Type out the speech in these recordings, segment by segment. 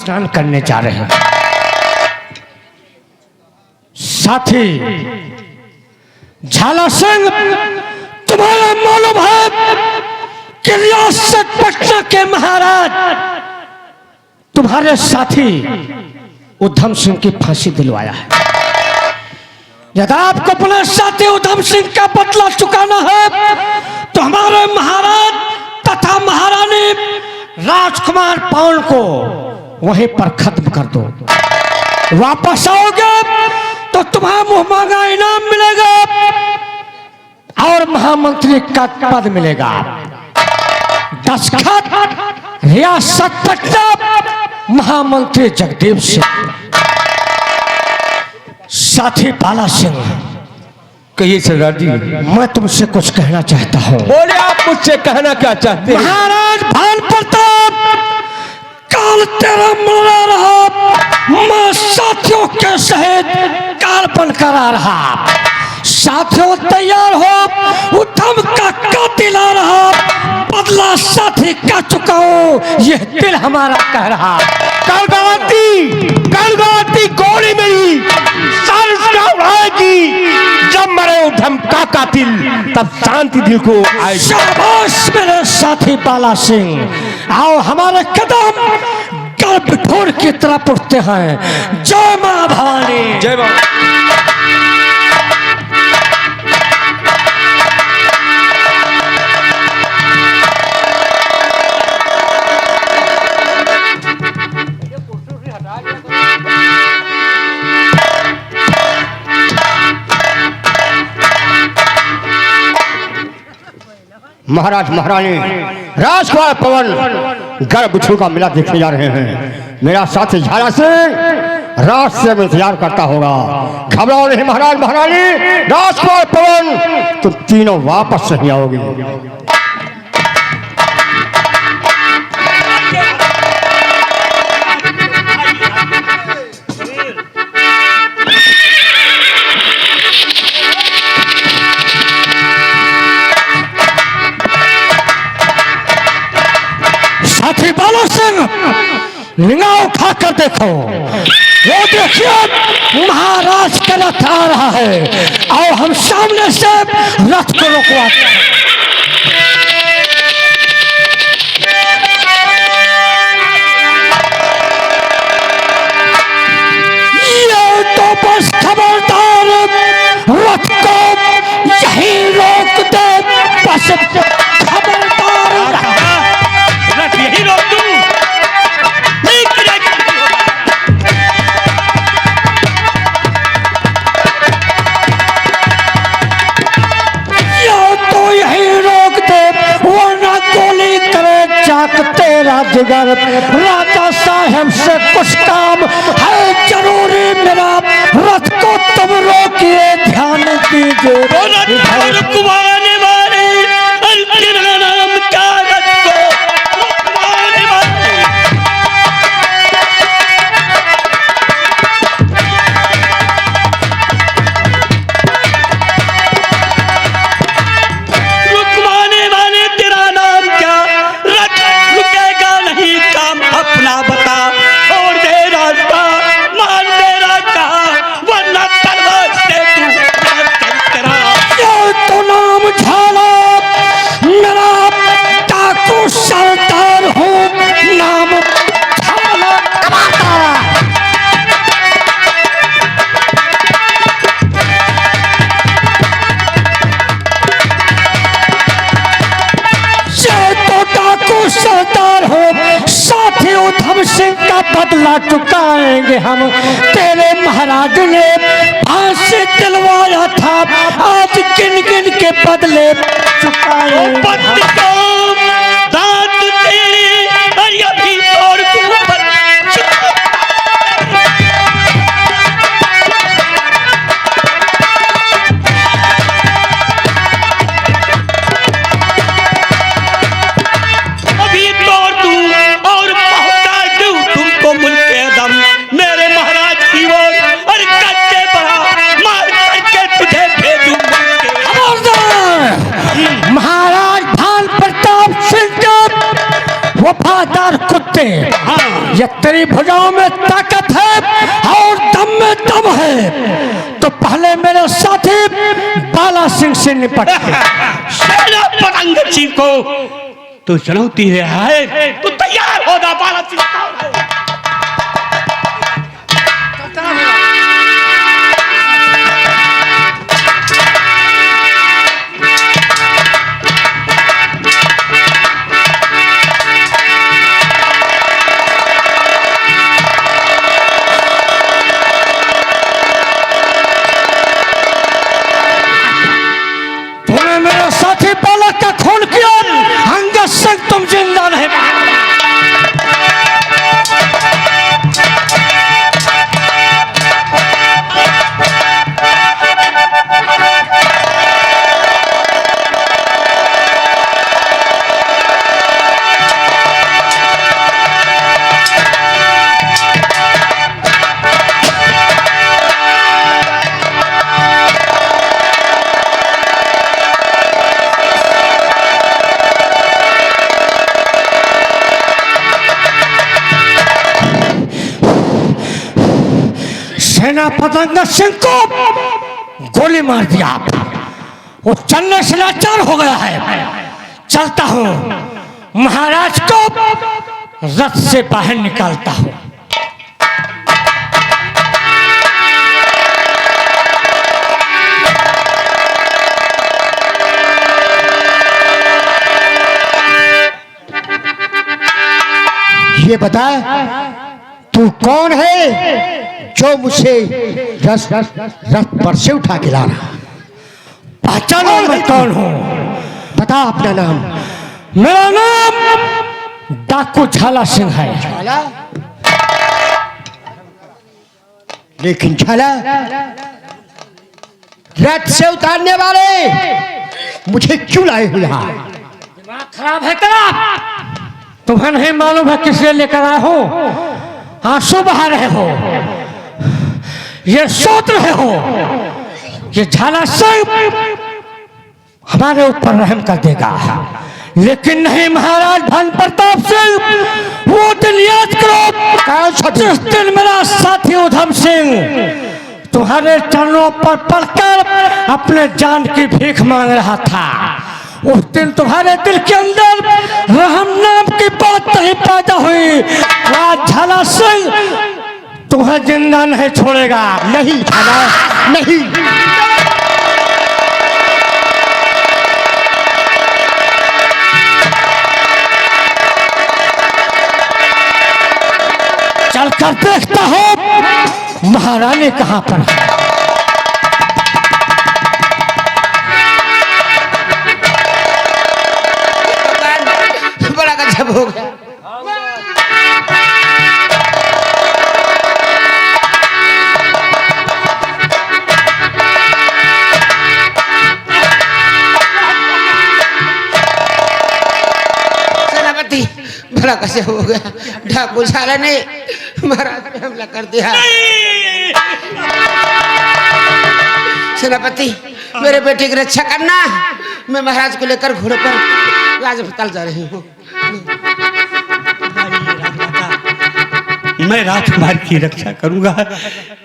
स्नान करने जा रहे हैं। साथी झाला सिंह, तुम्हारा मालूम है कि रियासत पटना के महाराज तुम्हारे साथी उधम सिंह की फांसी दिलवाया है। यदि आपको अपने साथी उधम सिंह का बदला चुकाना है तो हमारे महाराज तथा महारानी राजकुमार पवन को वहीं पर खत्म कर दो। वापस आओगे तो तुम्हें मुंह मांगा इनाम मिलेगा और महामंत्री का पद मिलेगा। दस्तखत रियासत पटना महामंत्री जगदीप सिंह। साथी बाला सिंह, कहिए सरदार जी। मैं तुमसे कुछ कहना चाहता हूँ। बोले, आप मुझसे कहना क्या चाहते हैं? महाराज भान प्रताप, काल तेरा मरा रहा, मैं साथियों के सहित काल बनकर आ रहा। साथियों तैयार हो, उधम का कातिल आ रहा, बदला साथी का चुकाओ, यह दिल हमारा कह रहा। कलगवती गोली मेरी उड़ाएगी। जब मरे उधम का कातिल तब शांति दिल को आएगी। शाबाश मेरे साथी बाला सिंह, आओ हमारे कदम गर्भ ठोर की तरफ उठते हैं। जय मां भवानी। जय मां। महाराज महारानी राजकुमार पवन गर्भ छू का मिला देखने जा रहे हैं। मेरा साथी झाला सिंह रात से इंतजार करता होगा। घबराओ नहीं महाराज महारानी, राजकुमार पवन तुम तीनों वापस नहीं आओगे। साथी बाला सिंह, निगाह उठाकर देखो, वो देखिए महाराज का रथ आ रहा है। और हम सामने से रथ को रोकवाते हैं। ये तो बस खबरदार, रथ को यहीं रोक दे, बस खबरदार यही रोक दूं। या तो यही रोक दे, वरना गोली करे चाक तेरा जिगर। राजा साहब से कुछ काम है जरूरी मेरा, रथ को तुम रोकिए, ध्यान दीजिए। कुमाराने वाले तेरा नाम का रथ को कुमाराने वाले। रुकवाने वाले तेरा नाम क्या? रथ रुकेगा नहीं, काम अपना बता। छोड़ दे रास्ता, मार दे रास्ता, वरना तलवार से तू तेरा। तो नाम झाला, मेरा डाकू सरदार हूँ, नाम झाला कमाता। तो डाकू सरदार हो, साथी उधम सिंह का बदला चुकाएंगे हम। तेरे महाराज ने फांसी दिलवाया था, आज गिन गिन के बदले चुकाएंगे। दांत तेरे अभी तोड़ दूं पर अभी तोड़ दूं और पहुंचा दूं तुमको मुल्के दम। मेरे महाराज की ओर और कच्चे बड़ा मार करके तुझे भेजूं मुल्के। महाराज भान प्रताप सिंह ये तेरी भुजाओं में ताकत है और दम में दम है तो पहले मेरे साथी बाला सिंह से निपट। सेना पतंग सिंह को तो चुनौती है, तू तैयार हो जा बाला सिंह। साथी बालक का खून किया, अंगद सिंह तुम जिंदा नहीं। सेना पतंग सिंह को गोली मार दिया, वो चलने से लाचार हो गया है। चलता हूं, महाराज को रथ से बाहर निकालता हूं। ये बता तू कौन है जो मुझे रथ पर से उठा के ला रहा? पहचानो मैं कौन हूं? बता अपना नाम। मेरा नाम डाकू झाला सिंह है। झाला? लेकिन झाला, रथ से उतारने वाले मुझे क्यों लाए हो यहाँ? दिमाग खराब है क्या? तुम्हें नहीं मालूम है किस लिए लेकर आए हो? आंसू बहा रहे हो, ये सोच रहे हो कि झाला सिंह हमारे ऊपर रहम कर देगा, लेकिन नहीं महाराज धन प्रताप सिंह। वो दिन याद करो जिस दिन मेरा साथी उधम सिंह तुम्हारे चरणों पर पड़कर अपने जान की भीख मांग रहा था। उस दिन तुम्हारे दिल के अंदर रहम नाम की बात नहीं पैदा हुई। आज झाला सिंह तुम्हें जिंदा नहीं छोड़ेगा। नहीं झाला, नहीं। चलकर देखता हूं महारानी कहां पर है। बड़ा गजब हो गया। सेनापति बड़ा गजब हो गया। डाकू झाला ने महाराज पे हमला कर दिया। सेनापति मेरे बेटे की रक्षा करना। मैं महाराज को लेकर घोड़े पर राजपताल जा रही हूँ। मैं राजकुमार की रक्षा करूंगा,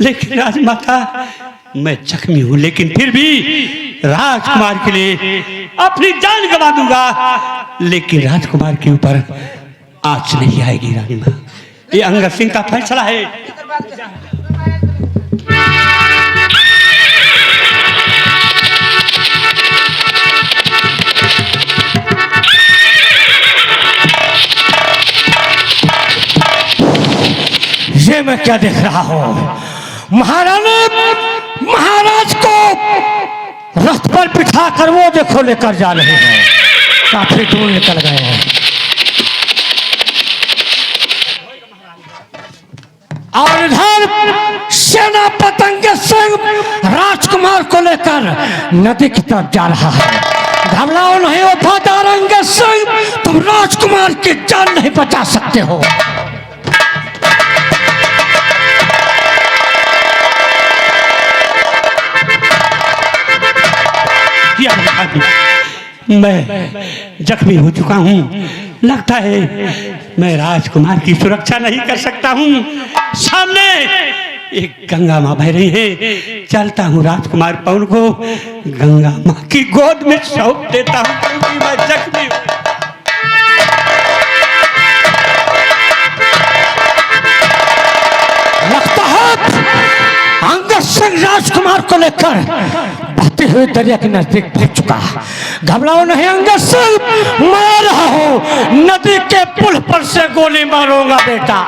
लेकिन राजमाता मैं जख्मी हूं, लेकिन फिर भी राजकुमार के लिए अपनी जान गंवा दूंगा, लेकिन राजकुमार के ऊपर आंच नहीं आएगी। रानी मां, ये अंगद सिंह का फैसला है। ये मैं क्या देख रहा हूं? महारानी महाराज को रथ पर बिठा कर वो देखो लेकर जा रहे हैं। काफी दूर निकल गए हैं। और इधर सेना पतंग सिंह राजकुमार को लेकर नदी की तरफ जा रहा है। घबराओ नहीं वफादार अंगद सिंह, तुम राजकुमार की जान नहीं बचा सकते हो। मैं जख्मी हो चुका हूं, लगता है मैं राजकुमार की सुरक्षा नहीं कर सकता हूँ। सामने एक गंगा माँ बह रही है। चलता हूँ राजकुमार पवन को गंगा माँ की गोद में सौंप देता हूँ, क्योंकि मैं जख्मी हूँ। लगता है अंगद सिंह राजकुमार को लेकर बहते हुए दरिया के नजदीक पहुंच चुका। घबराओ नहीं अंगद सिंह, मैं रहा हूं। नदी के पुल पर से गोली मारूंगा बेटा।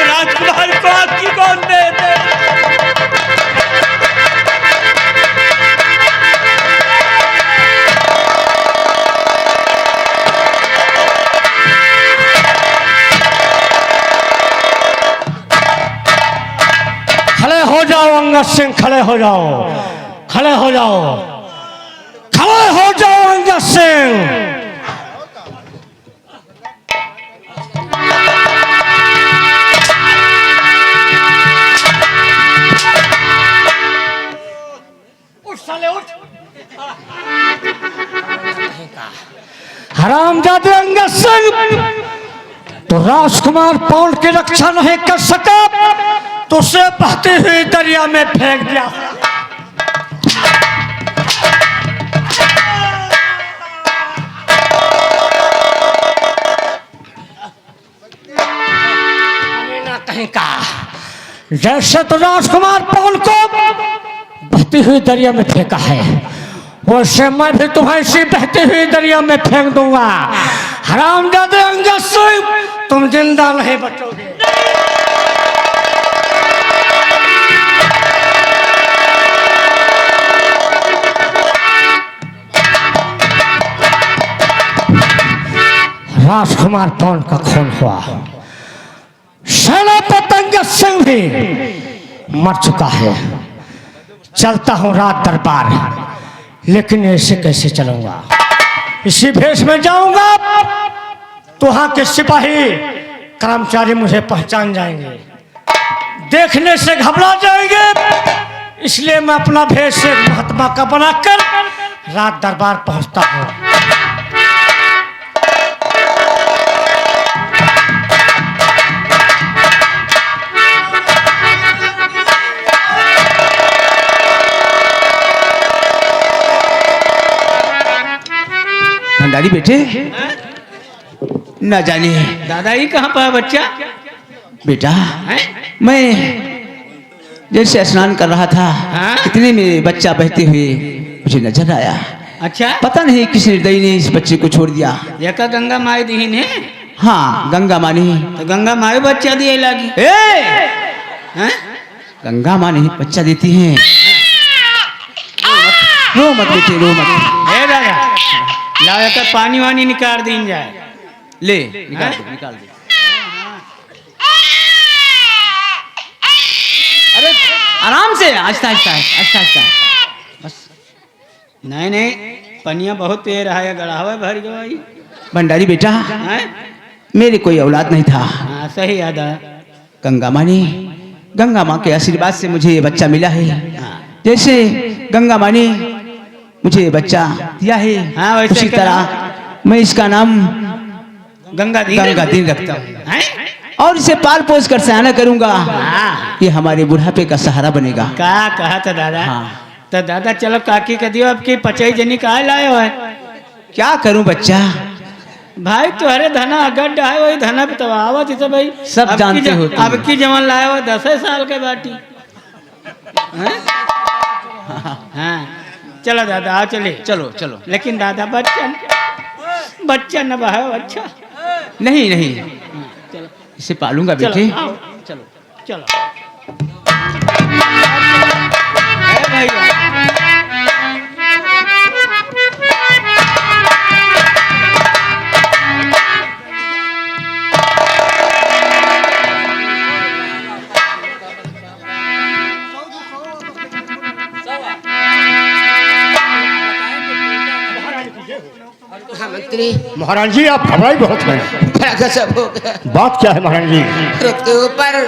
राजकुमार को आपकी गोद में दे। खड़े हो जाओ अंगद सिंह, खड़े हो जाओ, खड़े हो जाओ, खड़े हो जाओ अंगद सिंह। हरामजादे अंगद सिंह, तो राजकुमार पवन की रक्षा नहीं कर सका तो उसे बहती हुई दरिया में फेंक दिया। कहीं का जैसे तो राजकुमार पवन को बहती हुई दरिया में फेंका है, वैसे मैं भी तुम्हें इसी बहती हुई दरिया में फेंक दूंगा। हरामजादे अंगद सिंह, तुम जिंदा नहीं बचोगे। राजकुमार पवन का खून हुआ, सेनापति अंगद सिंह भी मर चुका है। चलता हूँ रात दरबार, लेकिन ऐसे कैसे चलूंगा? इसी भेष में जाऊंगा तो वहां के सिपाही कर्मचारी मुझे पहचान जाएंगे, देखने से घबरा जाएंगे। इसलिए मैं अपना भेष एक महात्मा का बनाकर रात दरबार पहुंचता हूँ। भंडारी बेटे, न जाने दादा ही कहाँ पर है बच्चा? बेटा है? मैं जैसे स्नान कर रहा था, हाँ? इतने में बच्चा बहते हुए मुझे नजर आया। अच्छा, पता नहीं किस निर्दयी ने इस बच्चे को छोड़ दिया। देखा गंगा माई दीन है। हाँ, गंगा माँ ने। तो गंगा माई बच्चा दिए लागी। हैं? गंगा माँ नहीं बच्चा देती हैं। रो मत बेटे, रो मत। हे दादा, लाओ का पानी वानी निकाल दीन जाए। ले निकाल दो, निकाल दो। अरे आराम से, आहिस्ता आहिस्ता, आहिस्ता आहिस्ता, बस। नहीं नहीं, पनिया बहुत पे रहा है, गढ़ावा भर गई। भंडारी बेटा, हैं? मेरे कोई औलाद नहीं था। हाँ सही याद है। गंगा माँ ने, गंगा माँ के आशीर्वाद से मुझे ये बच्चा मिला है। जैसे गंगा माँ ने मुझे ये बच्चा दिया है, हाँ, वैसे उसी तरह मैं इसका नाम गंगा दीन रखता हूँ और इसे पाल पोस कर सयाना करूंगा। ये हमारे बुढ़ापे का सहारा बनेगा। का कहा था दादा? हाँ। तो दादा चलो काकी का दियो, अब की पचाई जनी कहा लाए हो है? क्या करूं बच्चा? भाई तुम्हारे धना अगड है, वही धना पे तो आवत तो भाई सब जानते हो तुम। अब की जमान लाए हो 10 साल के बाटी। हैं? हाँ चलो दादा आओ, चले चलो चलो। लेकिन दादा बच्चा न बहा अच्छा। नहीं नहीं, चलो इसे पालूंगा बेटे। चलो आओ, चलो चलो। अरे भैया पुत्री। महाराज जी आप घबराई बहुत हैं। बड़ा गजब हो गया। बात क्या है महाराज जी? रथ के ऊपर